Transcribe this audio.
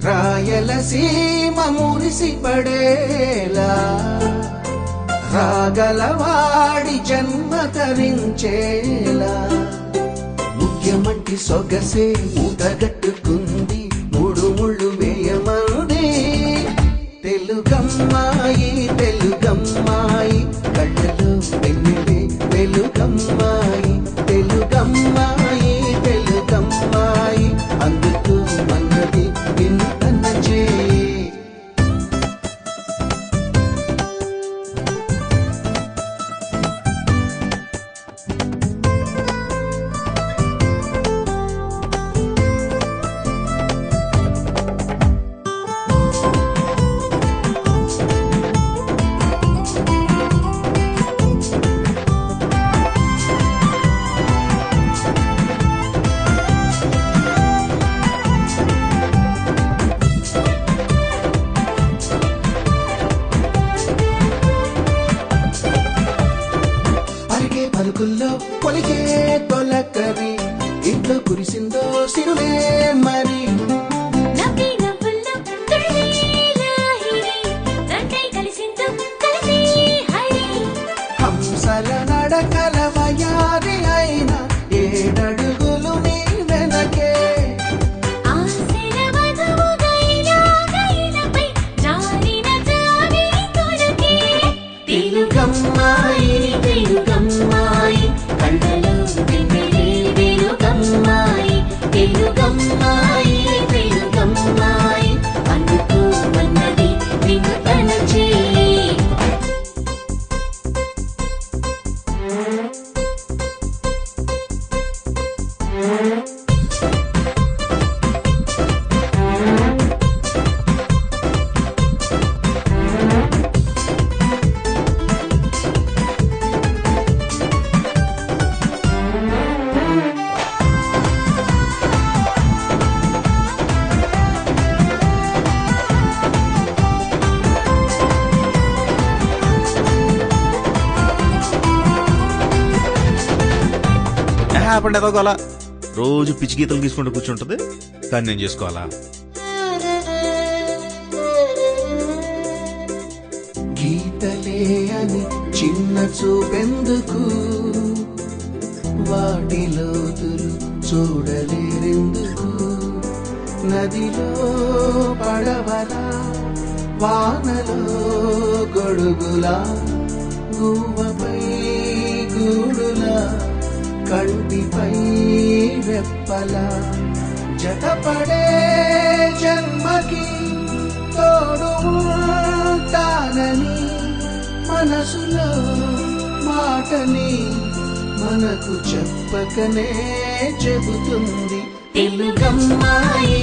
రాయలసీమ మురిసి పడేలా రాగలవాడి జన్మ తరించేలా ముఖ్యమంటి సొగసే మూటగట్టుకుంది మూడు ముళ్ళు వేయమంది తెలుగమ్మాయి తెలుగమ్మాయి కళ్ళలో వెన్నెలే వెలుగమ్మాయి తెలుగమ్మాయి తెలుగమ్మాయి అందుకు మన్నది వింతన చేయి పలుకుల్లో పొలికే తొలకరి ఇంట్లో కురిసిందో సిరులే మరి హంసల నడకల వయారి అయిన ఏడడుగులు నీ వెనకే తెలుగమ్మాయి తెలుగమ్మాయి కళ్ళలో వెన్నెలే వెలుగమ్మాయి తెలుగమ్మాయి తెలుగమ్మాయి అందుకు మన్నది వింతన చేయి హ్యాపండి ఎదోగోలా రోజు పిచ్చి గీతలు తీసుకుంటూ కూర్చుంటుంది కానీ నేను చేసుకోవాలా గీతలే అని చిన్న చూపెందుకు వాటిలోతులు చూడలేరెందుకు నదిలో పడవలా వానలో గొడుగులా గువ్వపై గూడులా కంటిపై రెప్పలా జతపడే జన్మకి తోడు ఉంటానని మనసులో మాటని మనకు చెప్పకనే చెబుతుంది తెలుగమ్మాయి